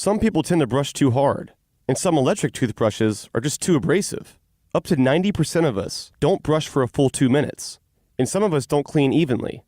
Some people tend to brush too hard, and some electric toothbrushes are just too abrasive. Up to 90% of us don't brush for a full 2 minutes, and some of us don't clean evenly.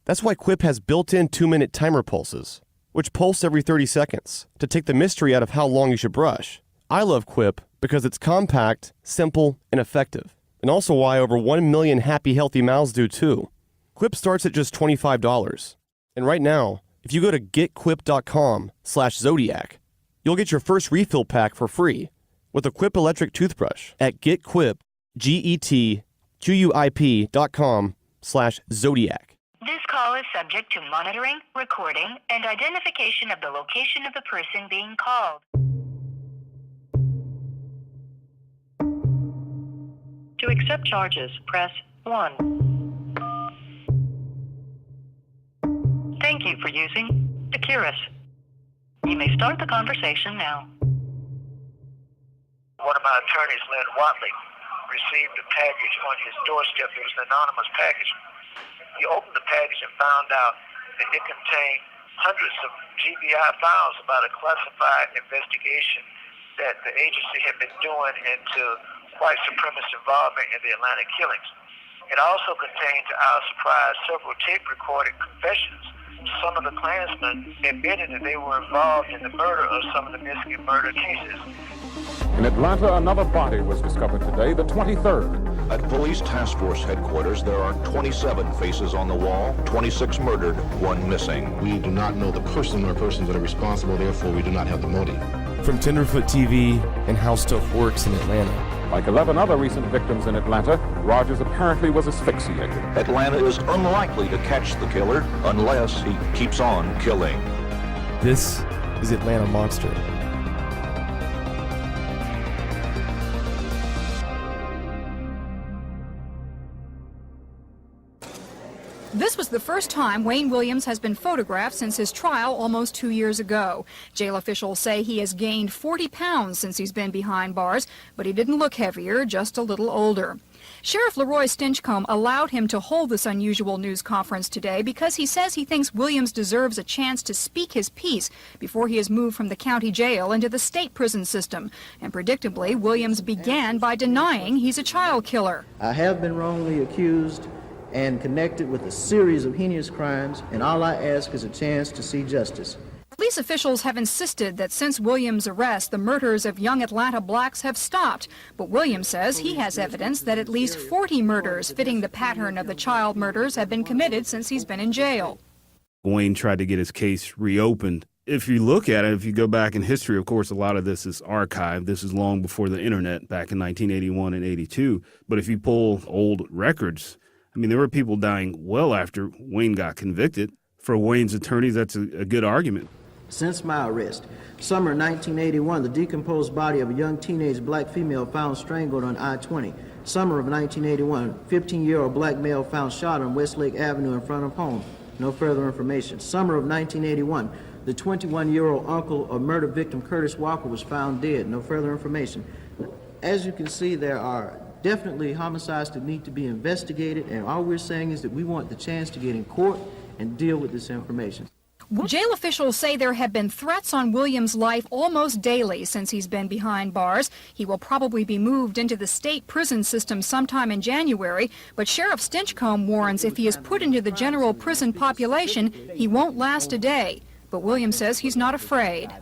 That's why Quip has built-in 2-minute timer pulses, which pulse every 30 seconds to take the mystery out of how long you should brush. I love Quip because it's compact, simple, and effective, and also why over 1 million happy, healthy mouths do too. Quip starts at just $25, and right now, if you go to getquip.com/Zodiac, you'll get your first refill pack for free with a Quip electric toothbrush at getquip.com/Zodiac. This call is subject to monitoring, recording, and identification of the location of the person being called. To accept charges, press 1. Thank you for using Securus. You may start the conversation now. One of my attorneys, Lynn Watley, received a package on his doorstep. It was an anonymous package. He opened the package and found out that it contained hundreds of GBI files about a classified investigation that the agency had been doing into white supremacist involvement in the Atlanta killings. It also contained, to our surprise, several tape-recorded confessions. Some of the Klansmen admitted that they were involved in the murder of some of the Michigan murder cases. In Atlanta, another body was discovered today, the 23rd. At Police Task Force headquarters, there are 27 faces on the wall, 26 murdered, 1 missing. We do not know the person or persons that are responsible, therefore we do not have the motive. From Tenderfoot TV and How Stuff Works in Atlanta. Like 11 other recent victims in Atlanta, Rogers apparently was asphyxiated. Atlanta is unlikely to catch the killer unless he keeps on killing. This is Atlanta Monster. This was the first time Wayne Williams has been photographed since his trial almost 2 years ago. Jail officials say he has gained 40 pounds since he's been behind bars, but he didn't look heavier, just a little older. Sheriff Leroy Stinchcomb allowed him to hold this unusual news conference today because he says he thinks Williams deserves a chance to speak his piece before he is moved from the county jail into the state prison system. And predictably, Williams began by denying he's a child killer. I have been wrongly accused and connected with a series of heinous crimes, and all I ask is a chance to see justice. Police officials have insisted that since Williams' arrest, the murders of young Atlanta blacks have stopped. But Williams says he has evidence that at least 40 murders fitting the pattern of the child murders have been committed since he's been in jail. Wayne tried to get his case reopened. If you look at it, if you go back in history, of course, a lot of this is archived. This is long before the internet, back in 1981 and 82. But if you pull old records, I mean, there were people dying well after Wayne got convicted. For Wayne's attorneys, that's a good argument. Since my arrest, summer 1981, the decomposed body of a young teenage black female found strangled on I-20. Summer of 1981, 15-year-old black male found shot on Westlake Avenue in front of home. No further information. Summer of 1981, the 21-year-old uncle of murder victim Curtis Walker was found dead. No further information. As you can see, there are definitely homicides that need to be investigated, and all we're saying is that we want the chance to get in court and deal with this information. Jail officials say there have been threats on Williams' life almost daily since he's been behind bars. He will probably be moved into the state prison system sometime in January, but Sheriff Stinchcomb warns if he is put into the general prison population, he won't last a day. But Williams says he's not afraid.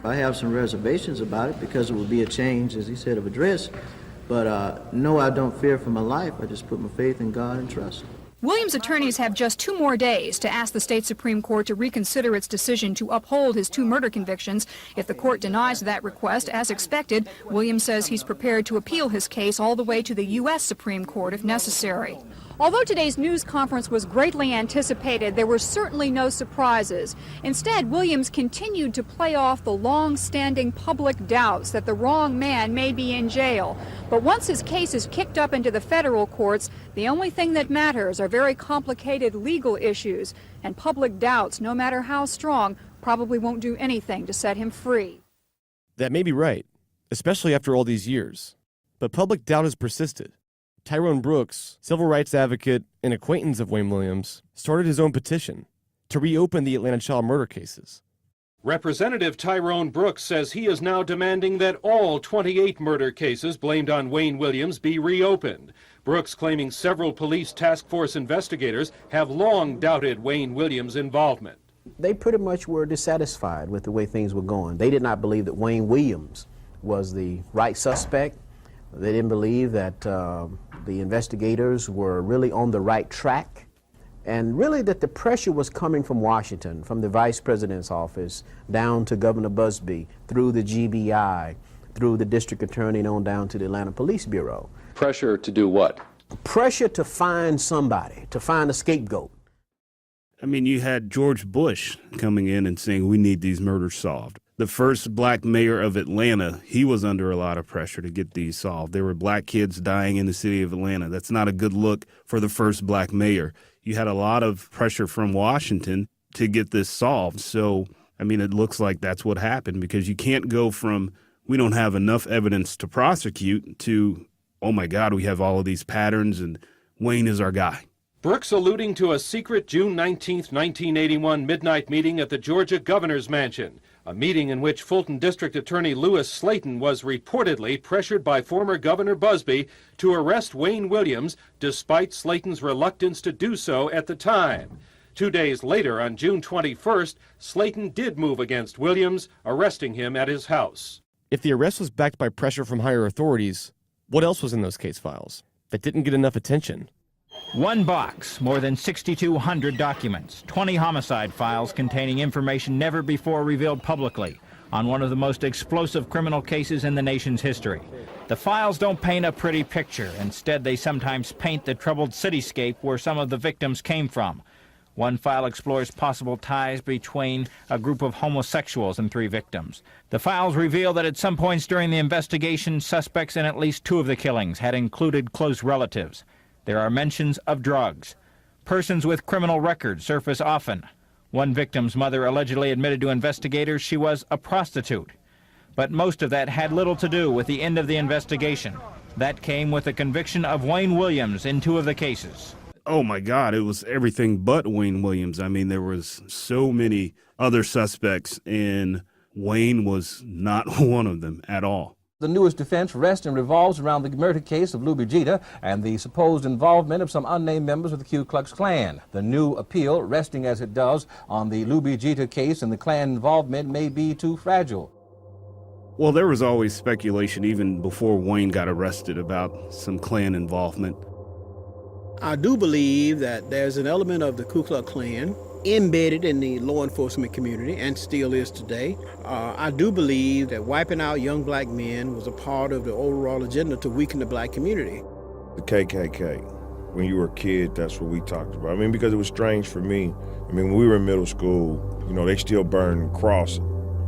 I have some reservations about it because it will be a change, as he said, of address. But no, I don't fear for my life. I just put my faith in God and trust. Williams' attorneys have just 2 more days to ask the state Supreme Court to reconsider its decision to uphold his 2 murder convictions. If the court denies that request, as expected, Williams says he's prepared to appeal his case all the way to the U.S. Supreme Court if necessary. Although today's news conference was greatly anticipated, there were certainly no surprises. Instead, Williams continued to play off the long-standing public doubts that the wrong man may be in jail. But once his case is kicked up into the federal courts, the only thing that matters are very complicated legal issues, and public doubts, no matter how strong, probably won't do anything to set him free. That may be right, especially after all these years. But public doubt has persisted. Tyrone Brooks, civil rights advocate and acquaintance of Wayne Williams, started his own petition to reopen the Atlanta child murder cases. Representative Tyrone Brooks says he is now demanding that all 28 murder cases blamed on Wayne Williams be reopened. Brooks claiming several police task force investigators have long doubted Wayne Williams' involvement. They pretty much were dissatisfied with the way things were going. They did not believe that Wayne Williams was the right suspect. They didn't believe that the investigators were really on the right track. And really that the pressure was coming from Washington, from the Vice President's office, down to Governor Busbee, through the GBI, through the District Attorney, and on down to the Atlanta Police Bureau. Pressure to do what? Pressure to find somebody, to find a scapegoat. I mean, you had George Bush coming in and saying, we need these murders solved. The first black mayor of Atlanta, he was under a lot of pressure to get these solved. There were black kids dying in the city of Atlanta. That's not a good look for the first black mayor. You had a lot of pressure from Washington to get this solved. So, I mean, it looks like that's what happened, because you can't go from we don't have enough evidence to prosecute to, oh my God, we have all of these patterns and Wayne is our guy. Brooks alluding to a secret June 19, 1981 midnight meeting at the Georgia governor's mansion, a meeting in which Fulton District Attorney Lewis Slayton was reportedly pressured by former Governor Busbee to arrest Wayne Williams, despite Slayton's reluctance to do so at the time. 2 days later, on June 21st, Slayton did move against Williams, arresting him at his house. If the arrest was backed by pressure from higher authorities, what else was in those case files that didn't get enough attention? One box, more than 6,200 documents, 20 homicide files containing information never before revealed publicly on one of the most explosive criminal cases in the nation's history. The files don't paint a pretty picture. Instead, they sometimes paint the troubled cityscape where some of the victims came from. One file explores possible ties between a group of homosexuals and 3 victims. The files reveal that at some points during the investigation, suspects in at least 2 of the killings had included close relatives. There are mentions of drugs. Persons with criminal records surface often. One victim's mother allegedly admitted to investigators she was a prostitute. But most of that had little to do with the end of the investigation. That came with the conviction of Wayne Williams in 2 of the cases. Oh my God, it was everything but Wayne Williams. I mean, there was so many other suspects, and Wayne was not one of them at all. The newest defense rests and revolves around the murder case of Lubie Jeter and the supposed involvement of some unnamed members of the Ku Klux Klan. The new appeal, resting as it does on the Lubie Jeter case and the Klan involvement, may be too fragile. Well, there was always speculation even before Wayne got arrested about some Klan involvement. I do believe that there's an element of the Ku Klux Klan embedded in the law enforcement community, and still is today. I do believe that wiping out young black men was a part of the overall agenda to weaken the black community. The KKK, when you were a kid, that's what we talked about. I mean, because it was strange for me. I mean, when we were in middle school, you know, they still burned cross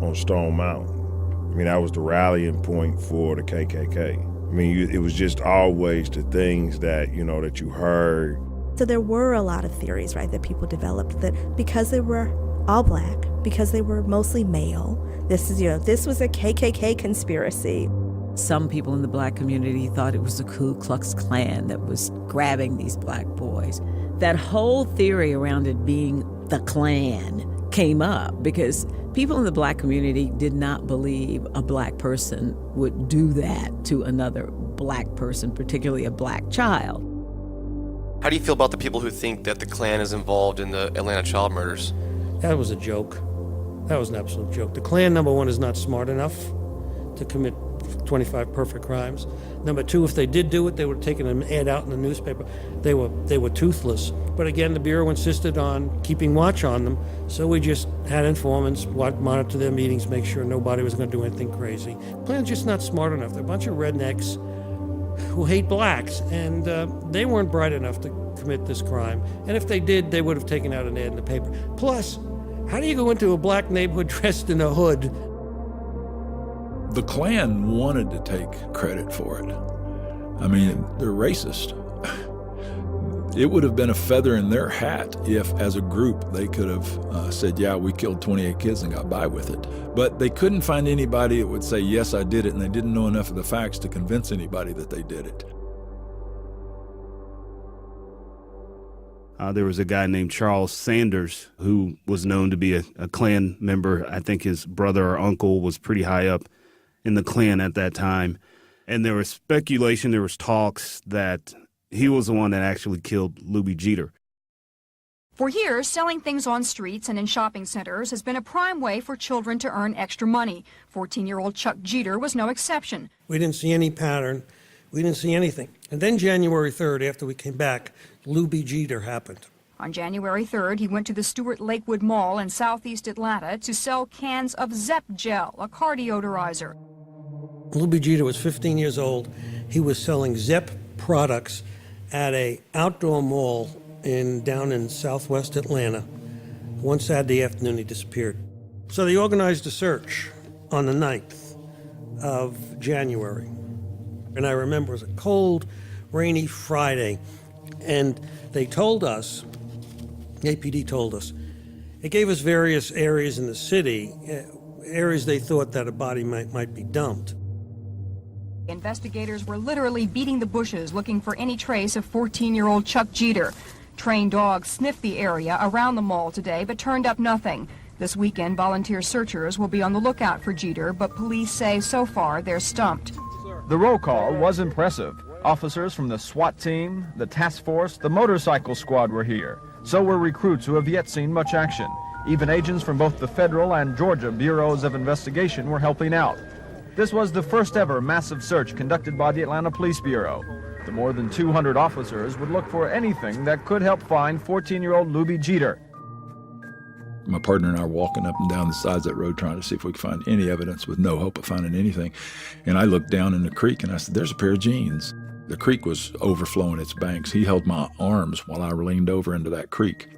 on Stone Mountain. I mean, that was the rallying point for the KKK. I mean, it was just always the things that, you know, that you heard. So there were a lot of theories, right, that people developed that because they were all black, because they were mostly male, this was a KKK conspiracy. Some people in the black community thought it was the Ku Klux Klan that was grabbing these black boys. That whole theory around it being the Klan came up because people in the black community did not believe a black person would do that to another black person, particularly a black child. How do you feel about the people who think that the Klan is involved in the Atlanta child murders? That was a joke. That was an absolute joke. The Klan, number one, is not smart enough to commit 25 perfect crimes. Number two, if they did do it, they would have taken an ad out in the newspaper. They were toothless. But again, the Bureau insisted on keeping watch on them, so we just had informants monitor their meetings, make sure nobody was going to do anything crazy. The Klan's just not smart enough. They're a bunch of rednecks who hate blacks, and they weren't bright enough to commit this crime. And if they did, they would have taken out an ad in the paper. Plus, how do you go into a black neighborhood dressed in a hood? The Klan wanted to take credit for it. I mean, they're racist. It would have been a feather in their hat if, as a group, they could have said, yeah, we killed 28 kids and got by with it. But they couldn't find anybody that would say, yes, I did it, and they didn't know enough of the facts to convince anybody that they did it. There was a guy named Charles Sanders who was known to be a Klan member. I think his brother or uncle was pretty high up in the Klan at that time. And there was speculation, there was talks that he was the one that actually killed Luby Jeter. For years, selling things on streets and in shopping centers has been a prime way for children to earn extra money. 14-year-old Chuck Jeter was no exception. We didn't see any pattern. We didn't see anything. And then January 3rd, after we came back, Luby Jeter happened. On January 3rd, he went to the Stewart Lakewood Mall in southeast Atlanta to sell cans of Zep Gel, a car deodorizer. Luby Jeter was 15 years old. He was selling Zep products at an outdoor mall down in southwest Atlanta. One Saturday afternoon, he disappeared. So they organized a search on the 9th of January. And I remember it was a cold, rainy Friday, and they told us, APD told us, it gave us various areas in the city, areas they thought that a body might be dumped. Investigators were literally beating the bushes looking for any trace of 14-year-old Chuck Jeter. Trained dogs sniffed the area around the mall today, but turned up nothing. This weekend, volunteer searchers will be on the lookout for Jeter, but police say so far they're stumped. The roll call was impressive. Officers from the SWAT team, the task force, the motorcycle squad were here. So were recruits who have yet seen much action. Even agents from both the federal and Georgia bureaus of investigation were helping out. This was the first ever massive search conducted by the Atlanta Police Bureau. The more than 200 officers would look for anything that could help find 14-year-old Luby Jeter. My partner and I were walking up and down the sides of that road trying to see if we could find any evidence with no hope of finding anything. And I looked down in the creek and I said, there's a pair of jeans. The creek was overflowing its banks. He held my arms while I leaned over into that creek.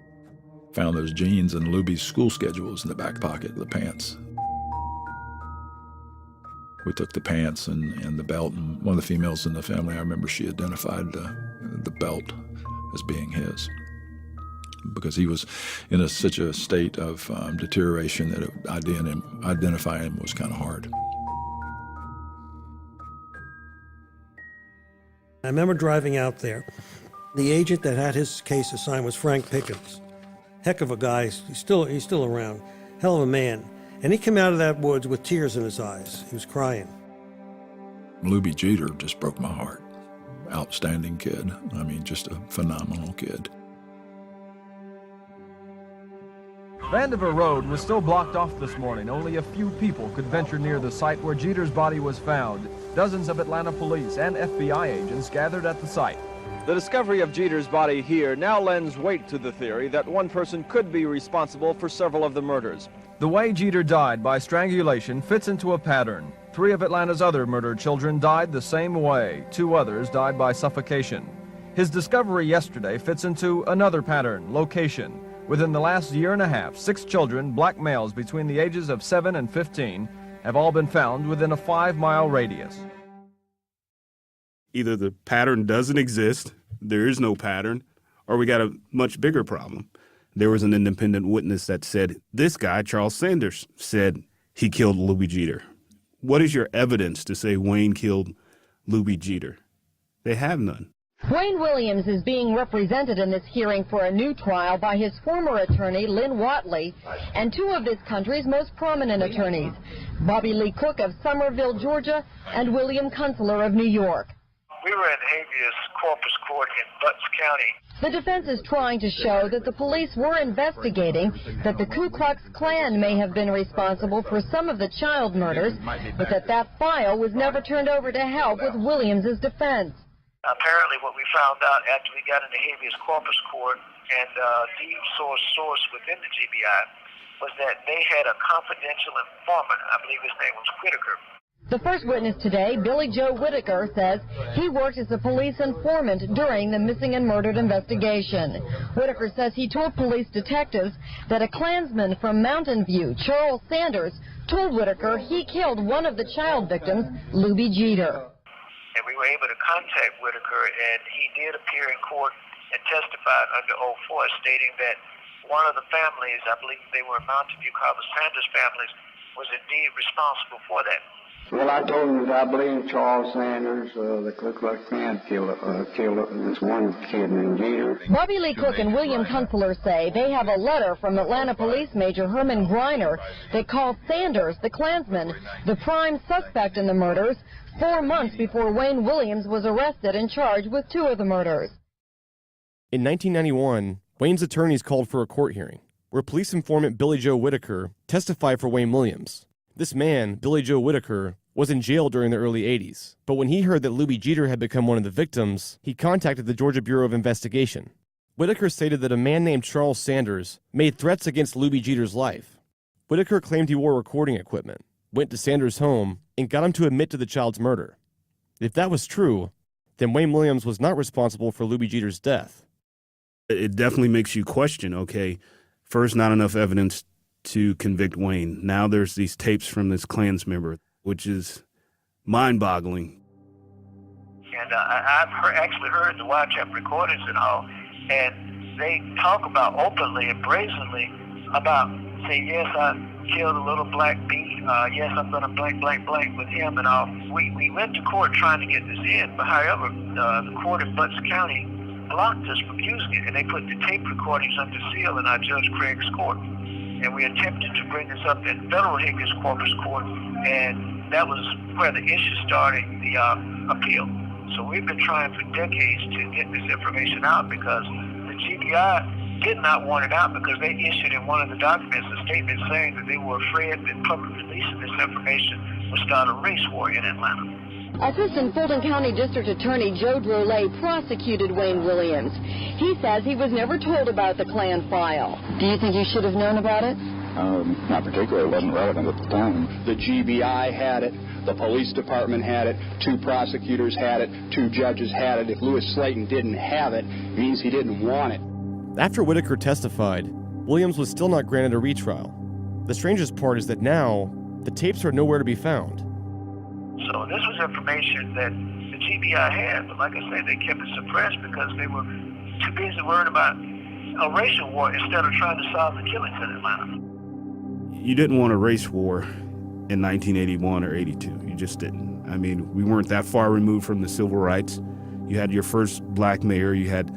Found those jeans and Luby's school schedules in the back pocket of the pants. We took the pants and the belt, and one of the females in the family, I remember she identified the belt as being his, because he was in such a state of deterioration that identifying him was kind of hard. I remember driving out there. The agent that had his case assigned was Frank Pickens. Heck of a guy. He's still around. Hell of a man. And he came out of that woods with tears in his eyes. He was crying. Luby Jeter just broke my heart. Outstanding kid. I mean, just a phenomenal kid. Vandiver Road was still blocked off this morning. Only a few people could venture near the site where Jeter's body was found. Dozens of Atlanta police and FBI agents gathered at the site. The discovery of Jeter's body here now lends weight to the theory that one person could be responsible for several of the murders. The way Jeter died by strangulation fits into a pattern. 3 of Atlanta's other murdered children died the same way. 2 others died by suffocation. His discovery yesterday fits into another pattern, location. Within the last year and a half, 6 children, black males between the ages of 7 and 15, have all been found within a 5-mile radius. Either the pattern doesn't exist, there is no pattern, or we got a much bigger problem. There was an independent witness that said, this guy, Charles Sanders, said he killed Luby Jeter. What is your evidence to say Wayne killed Luby Jeter? They have none. Wayne Williams is being represented in this hearing for a new trial by his former attorney, Lynn Whatley, and 2 of this country's most prominent attorneys, Bobby Lee Cook of Summerville, Georgia, and William Kunstler of New York. We were in habeas corpus court in Butts County. The defense is trying to show that the police were investigating that the Ku Klux Klan may have been responsible for some of the child murders, but that file was never turned over to help with Williams's defense. Apparently what we found out after we got into habeas corpus court and deep source within the GBI was that they had a confidential informant. I believe his name was Whitaker. The first witness today, Billy Joe Whitaker, says he worked as a police informant during the missing and murdered investigation. Whitaker says he told police detectives that a Klansman from Mountain View, Charles Sanders, told Whitaker he killed one of the child victims, Luby Jeter. And we were able to contact Whitaker, and he did appear in court and testified under oath for us, stating that one of the families, I believe they were Mountain View called the Sanders families, was indeed responsible for that. Well, I told him that I believe Charles Sanders, the Ku Klux Klan, killed this one kid named Jeter. Bobby Lee Cook and William Kunstler say they have a letter from Atlanta Police Major Herman Greiner that calls Sanders, the Klansman, the prime suspect in the murders 4 months before Wayne Williams was arrested and charged with 2 of the murders. In 1991, Wayne's attorneys called for a court hearing, where police informant Billy Joe Whitaker testified for Wayne Williams. This man, Billy Joe Whitaker, was in jail during the early 80s, but when he heard that Luby Jeter had become one of the victims, he contacted the Georgia Bureau of Investigation. Whitaker stated that a man named Charles Sanders made threats against Luby Jeter's life. Whitaker claimed he wore recording equipment, went to Sanders' home, and got him to admit to the child's murder. If that was true, then Wayne Williams was not responsible for Luby Jeter's death. It definitely makes you question, okay, first, not enough evidence to convict Wayne. Now there's these tapes from this Klans member, which is mind-boggling. And I've actually heard the wiretap recordings and all, and they talk about openly and brazenly about, say, yes, I killed a little black bee, yes, I'm going to blank, blank, blank with him and all. We went to court trying to get this in, but however, the court in Butts County blocked us from using it, and they put the tape recordings under seal in our Judge Craig's court. And we attempted to bring this up in federal habeas corpus court, and that was where the issue started, the appeal. So we've been trying for decades to get this information out because the GBI did not want it out because they issued in one of the documents a statement saying that they were afraid that public releasing this information would start a race war in Atlanta. Assistant Fulton County District Attorney Joe Drolet prosecuted Wayne Williams. He says he was never told about the Klan file. Do you think you should have known about it? Not particularly. It wasn't relevant at the time. The GBI had it. The police department had it. 2 prosecutors had it. 2 judges had it. If Lewis Slayton didn't have it, it means he didn't want it. After Whitaker testified, Williams was still not granted a retrial. The strangest part is that now, the tapes are nowhere to be found. So this was information that the GBI had, but like I said, they kept it suppressed because they were too busy worrying about a racial war instead of trying to solve the killings in Atlanta. You didn't want a race war in 1981 or 82. You just didn't. I mean, we weren't that far removed from the civil rights. You had your first black mayor. You had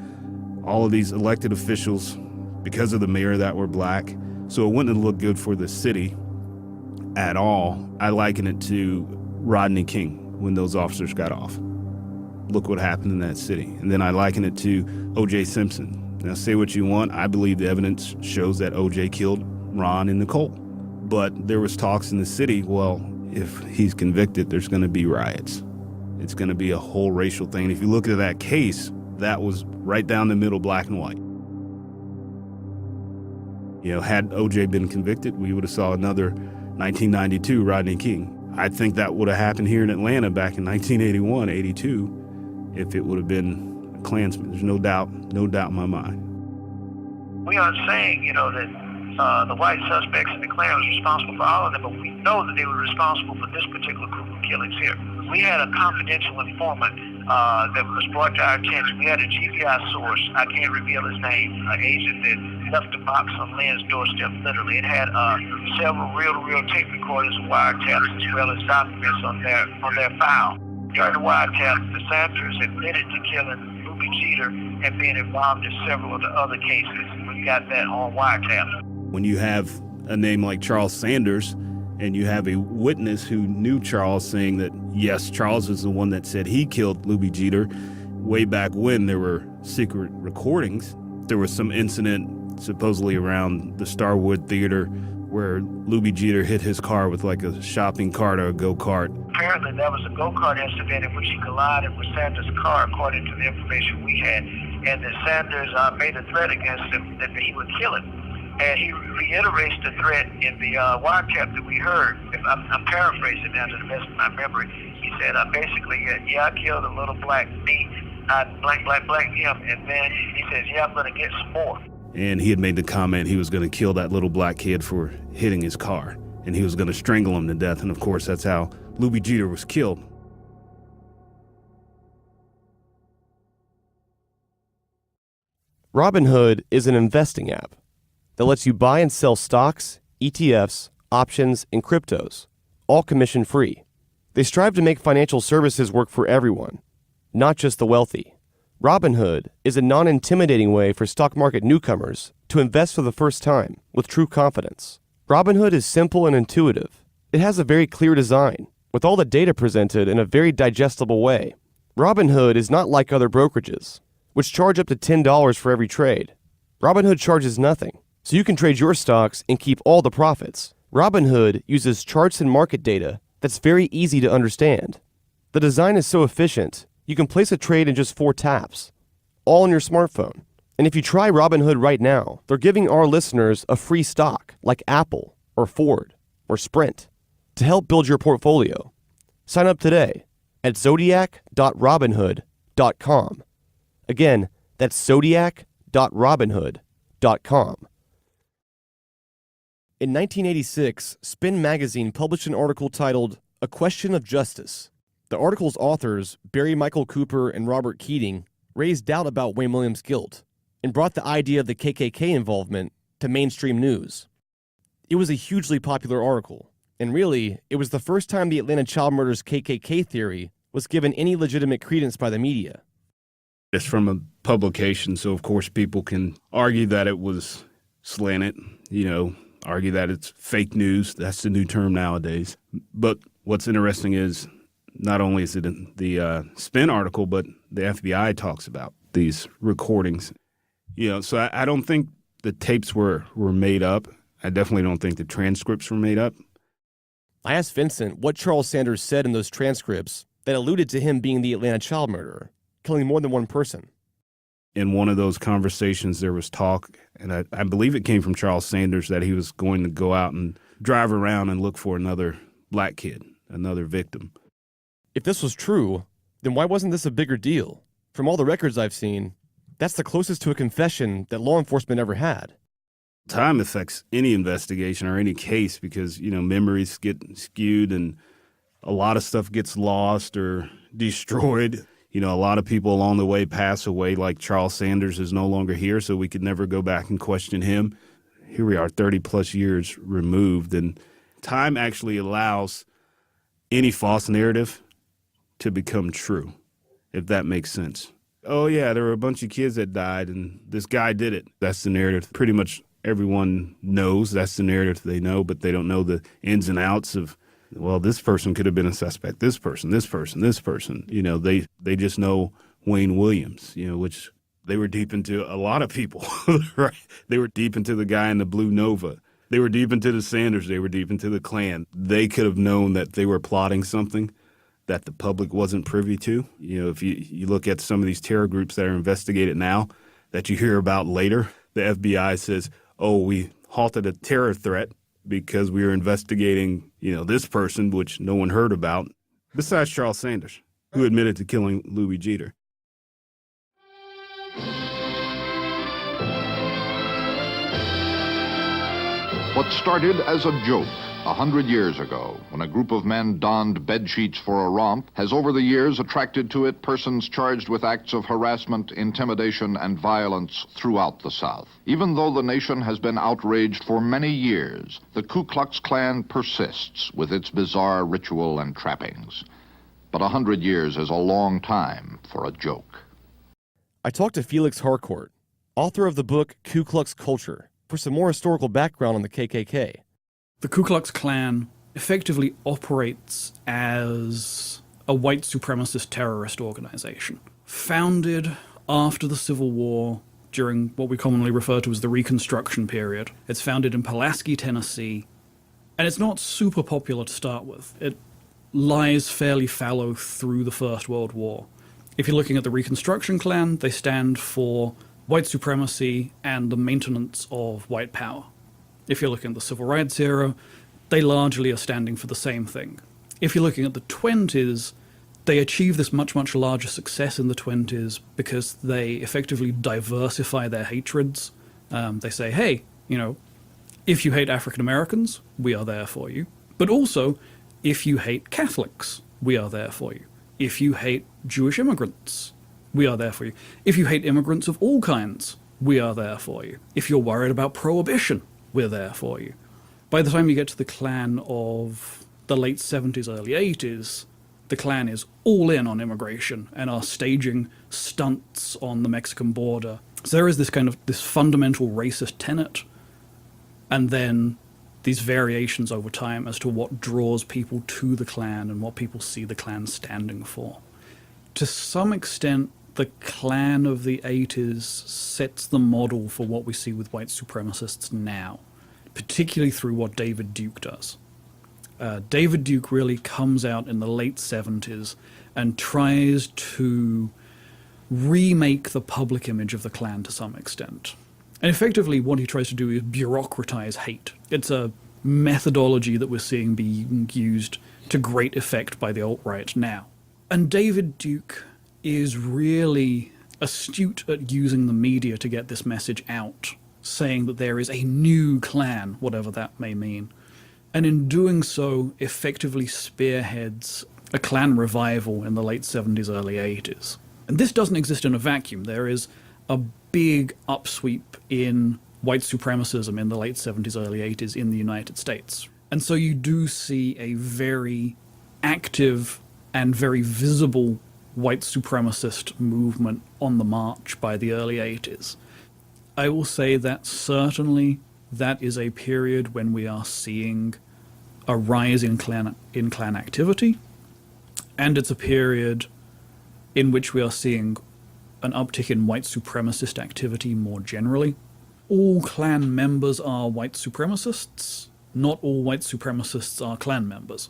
all of these elected officials because of the mayor that were black. So it wouldn't have looked good for the city at all. I liken it to Rodney King when those officers got off. Look what happened in that city. And then I liken it to O.J. Simpson. Now, say what you want. I believe the evidence shows that O.J. killed Ron and Nicole. But there was talks in the city, well, if he's convicted, there's going to be riots. It's going to be a whole racial thing. And if you look at that case, that was right down the middle, black and white. You know, had O.J. been convicted, we would have saw another 1992 Rodney King. I think that would have happened here in Atlanta back in 1981, 82, if it would have been a Klansman. There's no doubt in my mind. We aren't saying, that the white suspects in the Klan was responsible for all of them, but we know that they were responsible for this particular group of killings here. We had a confidential informant that was brought to our attention. We had a GBI source, I can't reveal his name, an agent that left a box on Lynn's doorstep, literally. It had several reel-to-reel tape recorders and wiretaps as well as documents on their file. During the wiretap, the Sanders admitted to killing Luby Jeter and being involved in several of the other cases. We got that on wiretap. When you have a name like Charles Sanders and you have a witness who knew Charles saying that, yes, Charles is the one that said he killed Luby Jeter, way back when there were secret recordings. There was some incident supposedly around the Starwood Theater where Luby Jeter hit his car with like a shopping cart or a go-kart. Apparently there was a go-kart incident in which he collided with Sanders' car, according to the information we had, and that Sanders made a threat against him that he would kill him. And he reiterates the threat in the wiretap that we heard. I'm paraphrasing now to the best of my memory. He said, basically, I killed a little black bee. I blank him. And then he says, I'm going to get some more. And he had made the comment he was going to kill that little black kid for hitting his car. And he was going to strangle him to death. And, of course, that's how Luby Jeter was killed. Robinhood is an investing app that lets you buy and sell stocks, ETFs, options, and cryptos, all commission-free. They strive to make financial services work for everyone, not just the wealthy. Robinhood is a non-intimidating way for stock market newcomers to invest for the first time with true confidence. Robinhood is simple and intuitive. It has a very clear design, with all the data presented in a very digestible way. Robinhood is not like other brokerages, which charge up to $10 for every trade. Robinhood charges nothing, so you can trade your stocks and keep all the profits. Robinhood uses charts and market data that's very easy to understand. The design is so efficient, you can place a trade in just 4 taps, all on your smartphone. And if you try Robinhood right now, they're giving our listeners a free stock like Apple or Ford or Sprint to help build your portfolio. Sign up today at zodiac.robinhood.com. Again, that's zodiac.robinhood.com. In 1986, Spin magazine published an article titled A Question of Justice. The article's authors, Barry Michael Cooper and Robert Keating, raised doubt about Wayne Williams' guilt and brought the idea of the KKK involvement to mainstream news. It was a hugely popular article, and really, it was the first time the Atlanta child murders KKK theory was given any legitimate credence by the media. It's from a publication, so of course people can argue that it was slanted, argue that it's fake news. That's the new term nowadays. But what's interesting is not only is it in the Spin article, but the FBI talks about these recordings. So I don't think the tapes were made up. I definitely don't think the transcripts were made up. I asked Vincent what Charles Sanders said in those transcripts that alluded to him being the Atlanta child murderer, killing more than one person. In one of those conversations, there was talk, and I believe it came from Charles Sanders, that he was going to go out and drive around and look for another black kid, another victim. If this was true, then why wasn't this a bigger deal? From all the records I've seen, that's the closest to a confession that law enforcement ever had. Time affects any investigation or any case because, memories get skewed and a lot of stuff gets lost or destroyed. A lot of people along the way pass away, like Charles Sanders is no longer here, so we could never go back and question him. Here we are 30 plus years removed, and time actually allows any false narrative to become true, if that makes sense. Oh yeah, there were a bunch of kids that died and this guy did it. That's the narrative. Pretty much everyone knows that's the narrative they know, but they don't know the ins and outs of, well, this person could have been a suspect, this person. They just know Wayne Williams, which they were deep into a lot of people, right? They were deep into the guy in the blue Nova. They were deep into the Sanders. They were deep into the Klan. They could have known that they were plotting something that the public wasn't privy to. If you look at some of these terror groups that are investigated now that you hear about later, the FBI says, oh, we halted a terror threat because we were investigating, this person, which no one heard about, besides Charles Sanders, who admitted to killing Louis Jeter. What started as a joke 100 years ago, when a group of men donned bedsheets for a romp, has over the years attracted to it persons charged with acts of harassment, intimidation, and violence throughout the South. Even though the nation has been outraged for many years, the Ku Klux Klan persists with its bizarre ritual and trappings. But 100 years is a long time for a joke. I talked to Felix Harcourt, author of the book Ku Klux Culture, for some more historical background on the KKK. The Ku Klux Klan effectively operates as a white supremacist terrorist organization, founded after the Civil War during what we commonly refer to as the Reconstruction period. It's founded in Pulaski, Tennessee, and it's not super popular to start with. It lies fairly fallow through the First World War. If you're looking at the Reconstruction Klan, they stand for white supremacy and the maintenance of white power. If you're looking at the Civil Rights era, they largely are standing for the same thing. If you're looking at the 20s, they achieve this much, much larger success in the 20s because they effectively diversify their hatreds. They say, hey, if you hate African Americans, we are there for you. But also, if you hate Catholics, we are there for you. If you hate Jewish immigrants, we are there for you. If you hate immigrants of all kinds, we are there for you. If you're worried about prohibition, we're there for you. By the time you get to the Klan of the late 70s, early 80s, the Klan is all in on immigration and are staging stunts on the Mexican border. So there is this fundamental racist tenet, and then these variations over time as to what draws people to the Klan and what people see the Klan standing for. To some extent, the Klan of the 80s sets the model for what we see with white supremacists now, particularly through what David Duke does. David Duke really comes out in the late 70s and tries to remake the public image of the Klan to some extent. And effectively what he tries to do is bureaucratize hate. It's a methodology that we're seeing being used to great effect by the alt-right now. And David Duke is really astute at using the media to get this message out, saying that there is a new Klan, whatever that may mean. And in doing so, effectively spearheads a Klan revival in the late 70s, early 80s. And this doesn't exist in a vacuum. There is a big upsweep in white supremacism in the late 70s, early 80s in the United States. And so you do see a very active and very visible white supremacist movement on the march by the early 80s. I will say that certainly that is a period when we are seeing a rise in Klan activity, and it's a period in which we are seeing an uptick in white supremacist activity more generally. All Klan members are white supremacists. Not all white supremacists are Klan members.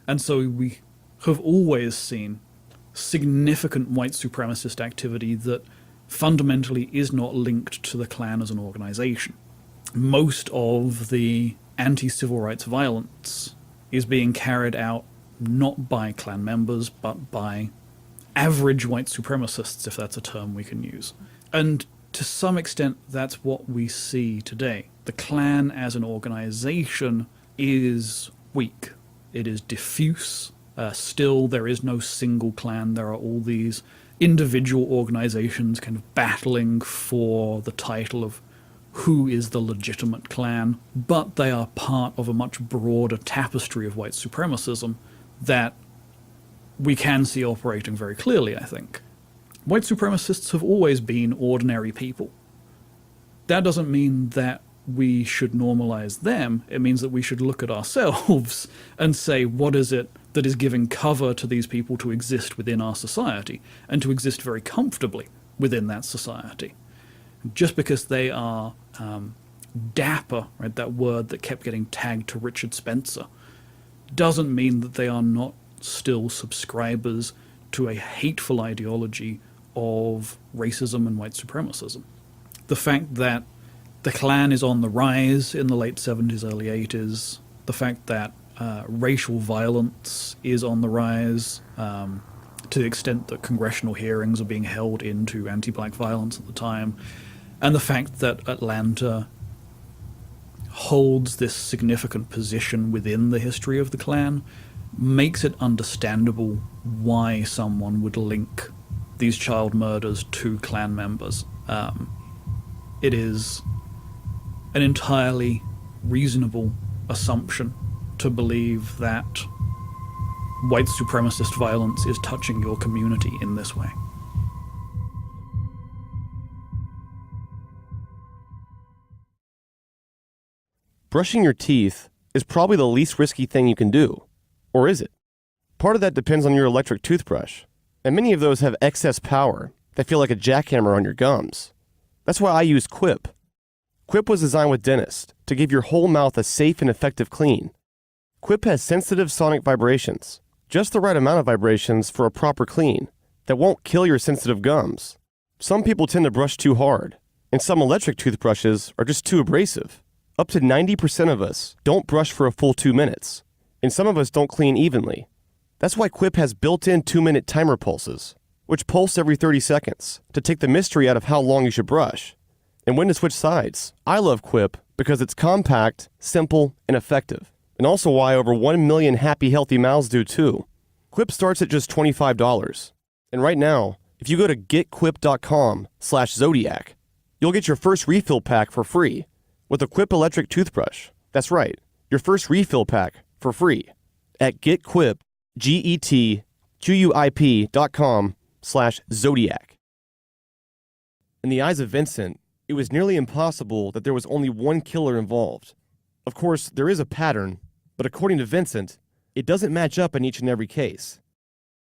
And so we have always seen significant white supremacist activity that fundamentally is not linked to the Klan as an organization. Most of the anti-civil rights violence is being carried out not by Klan members, but by average white supremacists, if that's a term we can use. And to some extent, that's what we see today. The Klan as an organization is weak. It is diffuse. Still, there is no single Klan. There are all these individual organizations kind of battling for the title of who is the legitimate Klan, but they are part of a much broader tapestry of white supremacism that we can see operating very clearly, I think. White supremacists have always been ordinary people. That doesn't mean that we should normalize them. It means that we should look at ourselves and say, what is it that is giving cover to these people to exist within our society, and to exist very comfortably within that society? Just because they are dapper, right, that word that kept getting tagged to Richard Spencer, doesn't mean that they are not still subscribers to a hateful ideology of racism and white supremacism. The fact that the Klan is on the rise in the late 70s, early 80s, the fact that racial violence is on the rise, to the extent that congressional hearings are being held into anti-black violence at the time, and the fact that Atlanta holds this significant position within the history of the Klan makes it understandable why someone would link these child murders to Klan members. It is an entirely reasonable assumption to believe that white supremacist violence is touching your community in this way. Brushing your teeth is probably the least risky thing you can do. Or is it? Part of that depends on your electric toothbrush, and many of those have excess power that feel like a jackhammer on your gums. That's why I use Quip. Quip was designed with dentists to give your whole mouth a safe and effective clean. Quip has sensitive sonic vibrations, just the right amount of vibrations for a proper clean that won't kill your sensitive gums. Some people tend to brush too hard, and some electric toothbrushes are just too abrasive. Up to 90% of us don't brush for a full 2 minutes, and some of us don't clean evenly. That's why Quip has built-in 2-minute timer pulses, which pulse every 30 seconds to take the mystery out of how long you should brush and when to switch sides. I love Quip because it's compact, simple, and effective, and also why over 1 million happy, healthy mouths do too. Quip starts at just $25. And right now, if you go to getquip.com/Zodiac, you'll get your first refill pack for free with a Quip electric toothbrush. That's right, your first refill pack for free. at getquip, getquip.com/Zodiac. In the eyes of Vincent, it was nearly impossible that there was only one killer involved. Of course, there is a pattern, but according to Vincent, it doesn't match up in each and every case.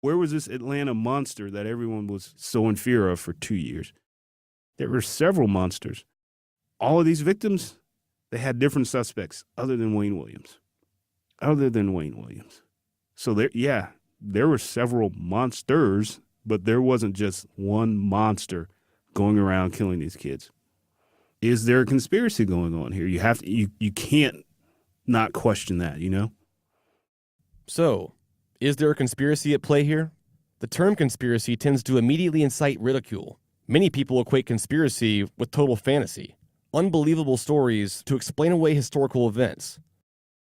Where was this Atlanta monster that everyone was so in fear of for 2 years? There were several monsters. All of these victims, they had different suspects other than Wayne Williams. So there were several monsters, but there wasn't just one monster going around killing these kids. Is there a conspiracy going on here? You can't not question that, you know? So, is there a conspiracy at play here? The term conspiracy tends to immediately incite ridicule. Many people equate conspiracy with total fantasy, unbelievable stories to explain away historical events.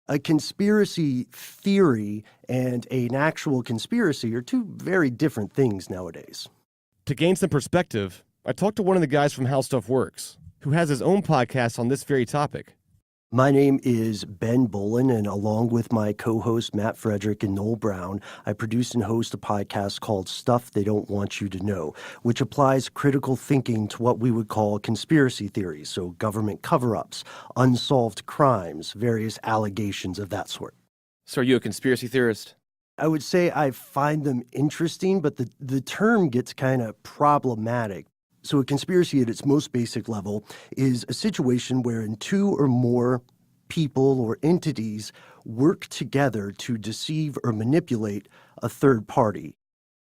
A conspiracy theory and an actual conspiracy are two very different things nowadays. To gain some perspective, I talked to one of the guys from How Stuff Works, who has his own podcast on this very topic. My name is Ben Bolin, and along with my co-host Matt Frederick and Noel Brown, I produce and host a podcast called Stuff They Don't Want You to Know, which applies critical thinking to what we would call conspiracy theories, so government cover-ups, unsolved crimes, various allegations of that sort. So are you a conspiracy theorist? I would say I find them interesting, but the term gets kind of problematic. So a conspiracy at its most basic level is a situation wherein two or more people or entities work together to deceive or manipulate a third party.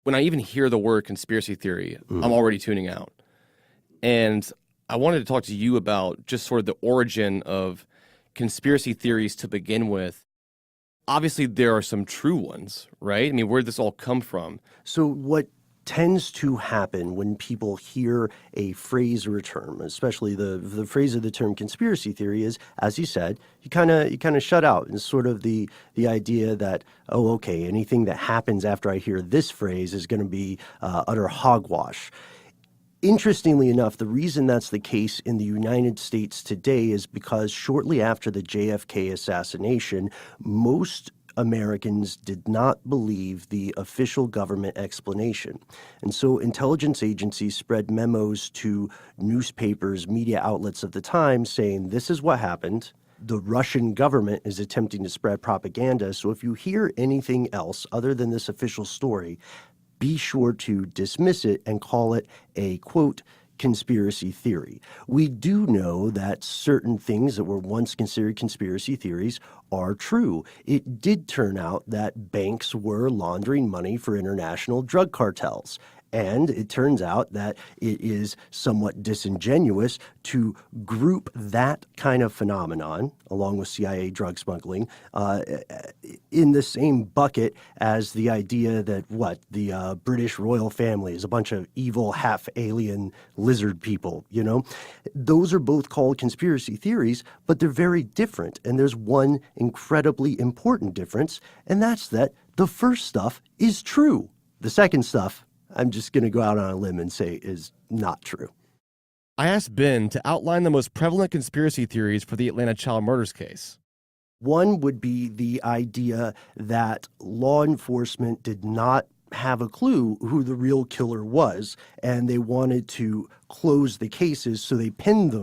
When I even hear the word conspiracy theory, I'm already tuning out. And I wanted to talk to you about just sort of the origin of conspiracy theories to begin with. Obviously, there are some true ones, right? I mean, where did this all come from? So what tends to happen when people hear a phrase or a term, especially the phrase of the term conspiracy theory, is, as you said, you kind of shut out. And sort of the idea that, oh, okay, anything that happens after I hear this phrase is going to be utter hogwash. Interestingly enough, the reason that's the case in the United States today is because shortly after the JFK assassination, most Americans did not believe the official government explanation. And so intelligence agencies spread memos to newspapers, media outlets of the time saying, this is what happened. The Russian government is attempting to spread propaganda. So if you hear anything else other than this official story, be sure to dismiss it and call it a, quote, conspiracy theory. We do know that certain things that were once considered conspiracy theories are true. It did turn out that banks were laundering money for international drug cartels. And it turns out that it is somewhat disingenuous to group that kind of phenomenon, along with CIA drug smuggling, in the same bucket as the idea that, the British royal family is a bunch of evil, half-alien lizard people, you know? Those are both called conspiracy theories, but they're very different. And there's one incredibly important difference, and that's that the first stuff is true. The second stuff, I'm just going to go out on a limb and say is not true. I asked Ben to outline the most prevalent conspiracy theories for the Atlanta child murders case. One would be the idea that law enforcement did not have a clue who the real killer was, and they wanted to close the cases, so they pinned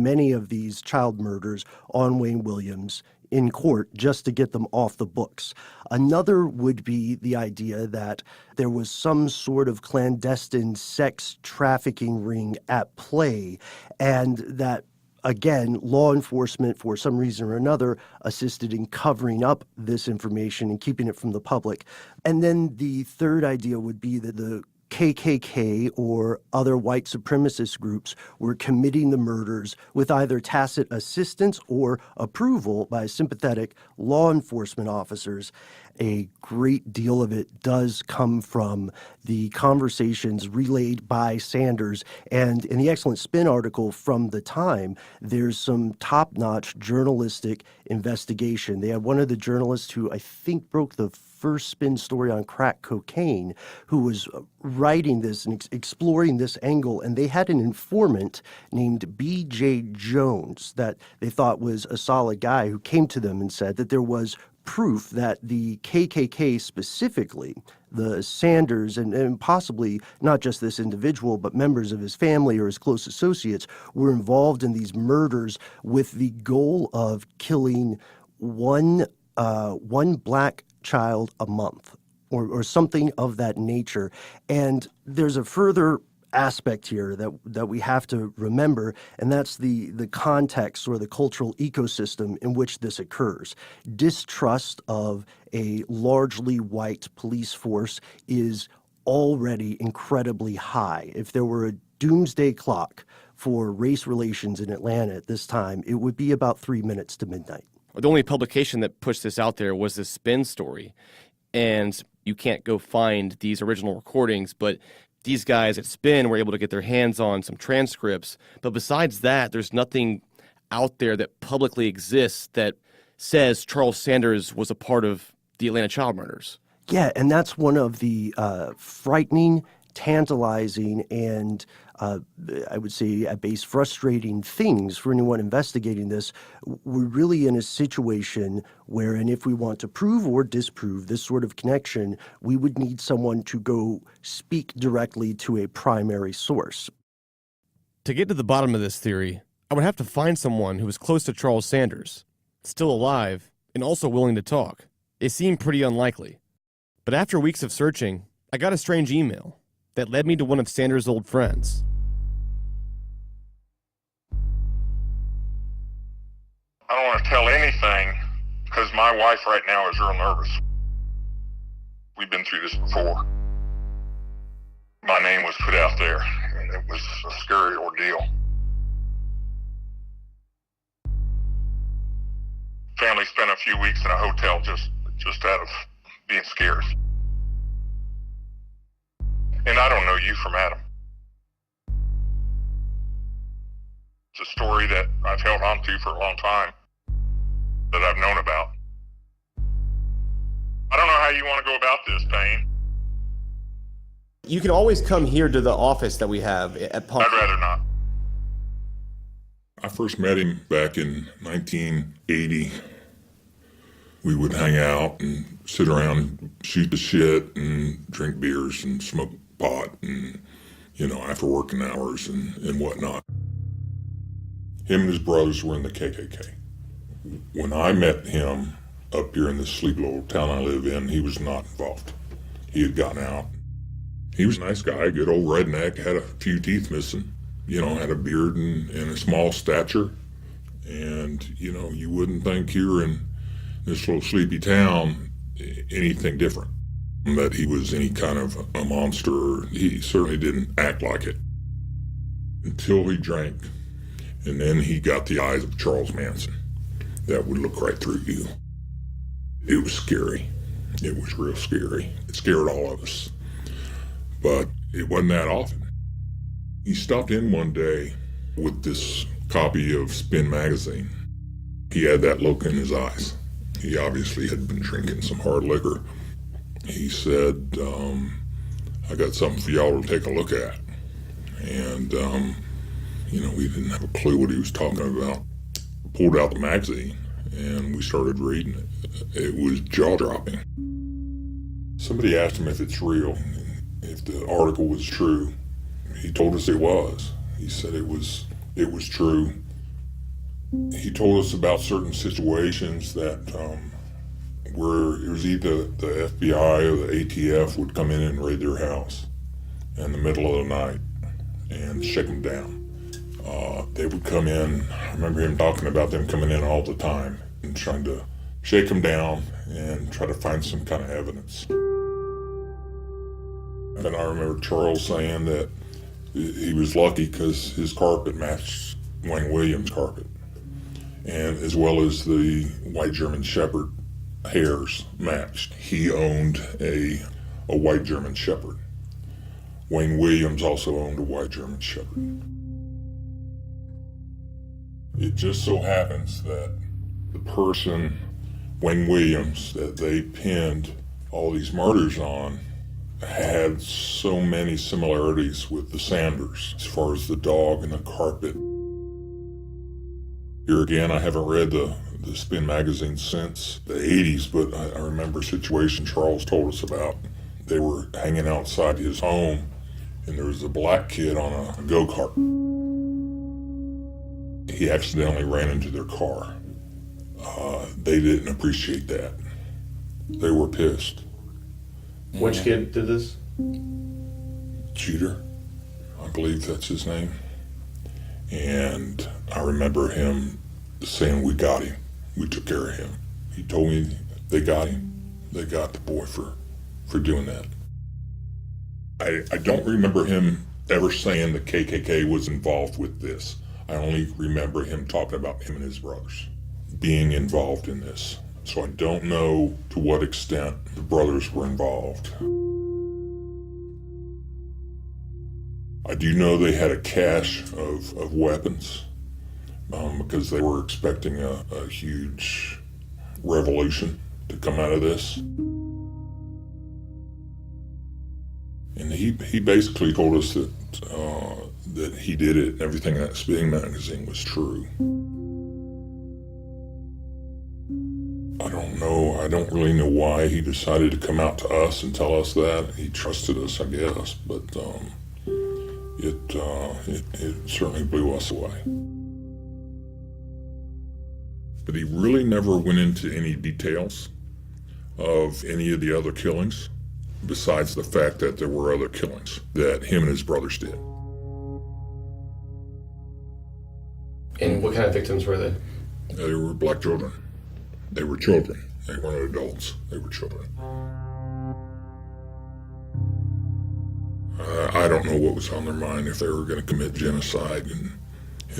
many of these child murders on Wayne Williams in court just to get them off the books. Another would be the idea that there was some sort of clandestine sex trafficking ring at play, and that, again, law enforcement, for some reason or another, assisted in covering up this information and keeping it from the public. And then the third idea would be that the KKK or other white supremacist groups were committing the murders with either tacit assistance or approval by sympathetic law enforcement officers. A great deal of it does come from the conversations relayed by Sanders. And in the excellent Spin article from the time, there's some top-notch journalistic investigation. They had one of the journalists who I think broke the first Spin story on crack cocaine, who was writing this and exploring this angle, and they had an informant named B.J. Jones that they thought was a solid guy, who came to them and said that there was proof that the KKK specifically, the Sanders, and possibly not just this individual, but members of his family or his close associates, were involved in these murders with the goal of killing one black child a month or something of that nature. And there's a further aspect here that we have to remember, and that's the context or the cultural ecosystem in which this occurs. Distrust of a largely white police force is already incredibly high. If there were a doomsday clock for race relations in Atlanta at this time, it would be about 3 minutes to midnight. The only publication that pushed this out there was this Spin story, and you can't go find these original recordings, but these guys at Spin were able to get their hands on some transcripts. But besides that, there's nothing out there that publicly exists that says Charles Sanders was a part of the Atlanta child murders. Yeah, and that's one of the frightening, tantalizing, and I would say at base frustrating things for anyone investigating this. We're really in a situation where, and if we want to prove or disprove this sort of connection, we would need someone to go speak directly to a primary source. To get to the bottom of this theory, I would have to find someone who was close to Charles Sanders, still alive, and also willing to talk. It seemed pretty unlikely. But after weeks of searching, I got a strange email that led me to one of Sanders' old friends. I don't want to tell anything because my wife right now is real nervous. We've been through this before. My name was put out there, and it was a scary ordeal. Family spent a few weeks in a hotel just out of being scared. And I don't know you from Adam. It's a story that I've held on to for a long time, that I've known about. I don't know how you want to go about this, Payne. You can always come here to the office that we have at Ponzi. I'd rather not. I first met him back in 1980. We would hang out and sit around and shoot the shit and drink beers and smoke pot and, after working hours and whatnot. Him and his brothers were in the KKK. When I met him up here in this sleepy little town I live in, he was not involved. He had gotten out. He was a nice guy, good old redneck, had a few teeth missing, had a beard and a small stature. And, you wouldn't think here in this little sleepy town anything different, that he was any kind of a monster. He certainly didn't act like it until he drank. And then he got the eyes of Charles Manson that would look right through you. It was scary. It was real scary. It scared all of us. But it wasn't that often. He stopped in one day with this copy of Spin magazine. He had that look in his eyes. He obviously had been drinking some hard liquor. He said, I got something for y'all to take a look at. And, we didn't have a clue what he was talking about. Pulled out the magazine and we started reading it. It was jaw-dropping. Somebody asked him if it's real, if the article was true. He told us it was. He said it was true. He told us about certain situations that where it was either the FBI or the ATF would come in and raid their house in the middle of the night and shake them down. They would come in. I remember him talking about them coming in all the time and trying to shake them down and try to find some kind of evidence. And I remember Charles saying that he was lucky because his carpet matched Wayne Williams' carpet, and as well as the white German Shepherd hairs matched. He owned a white German Shepherd. Wayne Williams also owned a white German Shepherd. It just so happens that the person, Wayne Williams, that they pinned all these murders on had so many similarities with the Sanders as far as the dog and the carpet. Here again, I haven't read the the Spin magazine since the 80s, but I remember a situation Charles told us about. They were hanging outside his home, and there was a black kid on a go-kart. He accidentally ran into their car. They didn't appreciate that. They were pissed. Which kid did this? Jeter, I believe that's his name. And I remember him saying, we got him. We took care of him. He told me they got him. They got the boy for doing that. I don't remember him ever saying the KKK was involved with this. I only remember him talking about him and his brothers being involved in this. So I don't know to what extent the brothers were involved. I do know they had a cache of weapons because they were expecting a huge revolution to come out of this. And he basically told us that he did it and everything in that Spin magazine was true. I don't know. I don't really know why he decided to come out to us and tell us that. He trusted us, I guess, but it certainly blew us away. But he really never went into any details of any of the other killings, besides the fact that there were other killings that him and his brothers did. And what kind of victims were they? They were black children. They were children. They weren't adults. They were children. I don't know what was on their mind, if they were going to commit genocide in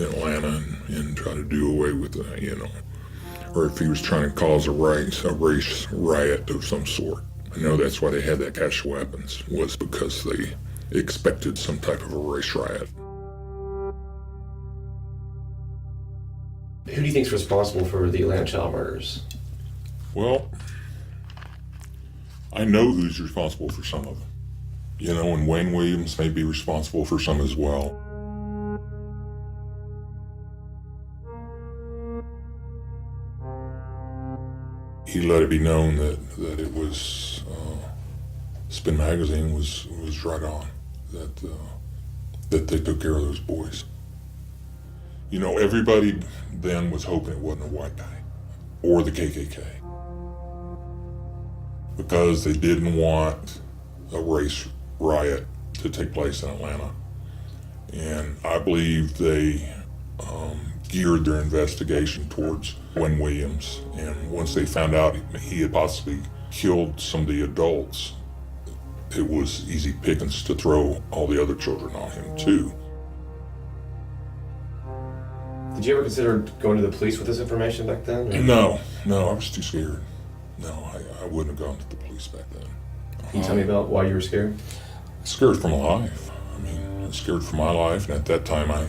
Atlanta and try to do away with it, or if he was trying to cause a race riot of some sort. I know that's why they had that cache of weapons, was because they expected some type of a race riot. Who do you think is responsible for the Atlanta child murders? Well, I know who's responsible for some of them. And Wayne Williams may be responsible for some as well. He let it be known that it was Spin magazine was right on, that they took care of those boys. Everybody then was hoping it wasn't a white guy or the KKK, because they didn't want a race riot to take place in Atlanta. And I believe they geared their investigation towards Wayne Williams. And once they found out he had possibly killed some of the adults, it was easy pickings to throw all the other children on him too. Did you ever consider going to the police with this information back then? Or? No, I was too scared. No, I wouldn't have gone to the police back then. Can you tell me about why you were scared? Scared for my life. I was scared for my life, and at that time I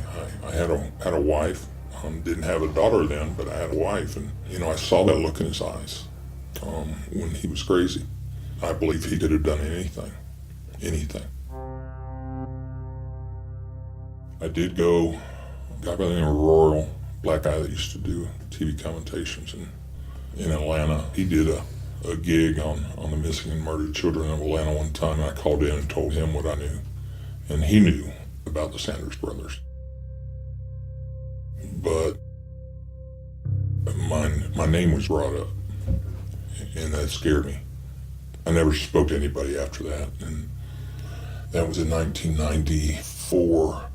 had a wife. Didn't have a daughter then, but I had a wife, and I saw that look in his eyes when he was crazy. I believe he could have done anything. I did go, a guy by the name of Royal, black guy that used to do TV commentations in Atlanta. He did a gig on the missing and murdered children of Atlanta one time. I called in and told him what I knew, and he knew about the Sanders brothers. But my name was brought up, and that scared me. I never spoke to anybody after that, and that was in 1994.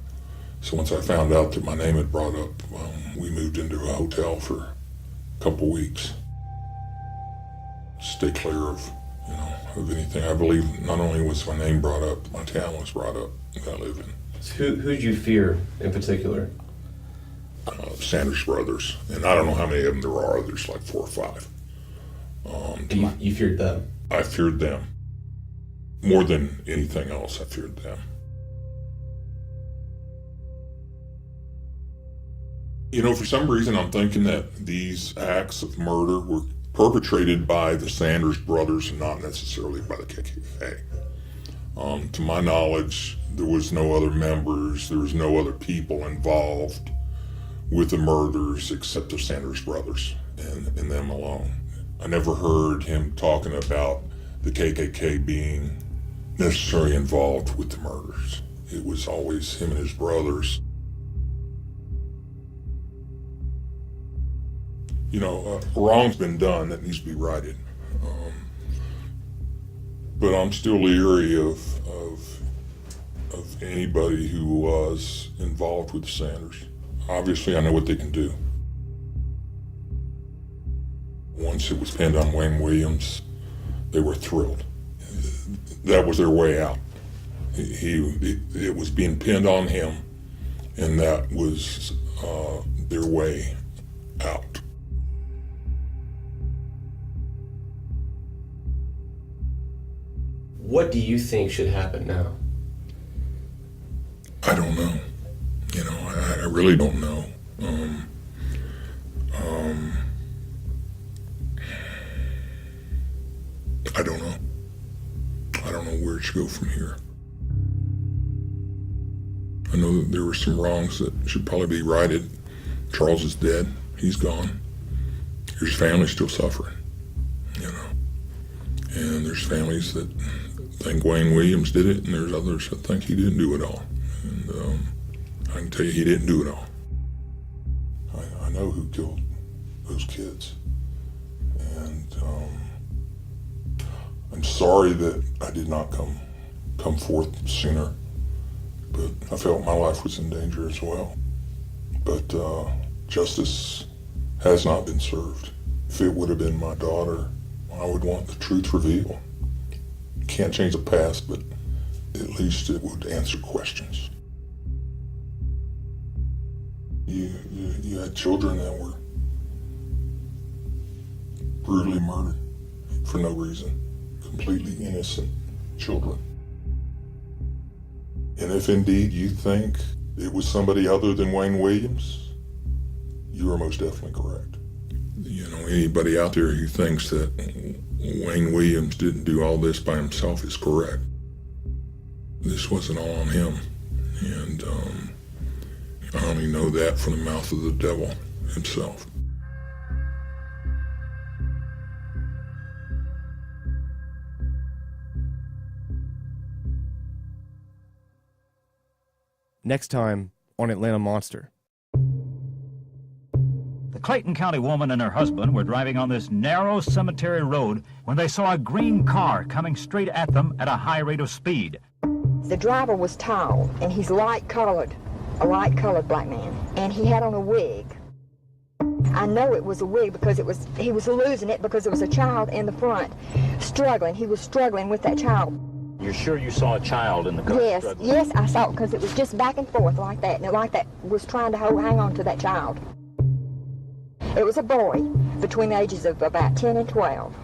So once I found out that my name had brought up, we moved into a hotel for a couple weeks. Stay clear of anything. I believe not only was my name brought up, my town was brought up that I live in. So who did you fear in particular? Sanders brothers, and I don't know how many of them there are. There's like 4 or 5. You feared them? I feared them. More than anything else, I feared them. For some reason I'm thinking that these acts of murder were perpetrated by the Sanders brothers and not necessarily by the KKK. To my knowledge, there was no other members, there was no other people involved with the murders except the Sanders brothers. and them alone. I never heard him talking about the KKK being necessarily involved with the murders. It was always him and his brothers. You know, wrong's been done that needs to be righted. But I'm still leery of anybody who was involved with the Sanders. Obviously, I know what they can do. Once it was pinned on Wayne Williams, they were thrilled. That was their way out. It was being pinned on him, and that was their way out. What do you think should happen now? I don't know. You know, I really don't know. I don't know. I don't know where it should go from here. I know that there were some wrongs that should probably be righted. Charles is dead. He's gone. His family's still suffering, you know. And there's families that think Wayne Williams did it, and there's others that think he didn't do it all. And I can tell you he didn't do it all. I know who killed those kids. And I'm sorry that I did not come forth sooner, but I felt my life was in danger as well. But justice has not been served. If it would have been my daughter, I would want the truth revealed. Can't change the past, but at least it would answer questions. You had children that were brutally murdered for no reason. Completely innocent children. And if indeed you think it was somebody other than Wayne Williams, you are most definitely correct. You know, anybody out there who thinks that Wayne Williams didn't do all this by himself is correct. This wasn't all on him. And I only know that from the mouth of the devil himself. Next time on Atlanta Monster. The Clayton County woman and her husband were driving on this narrow cemetery road when they saw a green car coming straight at them at a high rate of speed. The driver was tall, and he's light-colored, a light-colored black man, and he had on a wig. I know it was a wig because he was losing it because there was a child in the front struggling. He was struggling with that child. You're sure you saw a child in the car? Yes, I saw it because it was just back and forth like that, and it like that was trying to hang on to that child. It was a boy between the ages of about 10 and 12,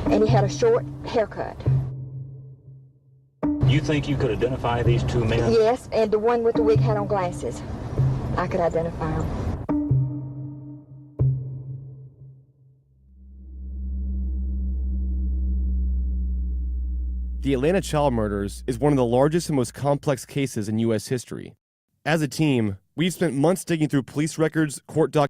and he had a short haircut. You think you could identify these two men? Yes, and the one with the wig had on glasses. I could identify him. The Atlanta child murders is one of the largest and most complex cases in U.S. history. As a team, we've spent months digging through police records, court documents,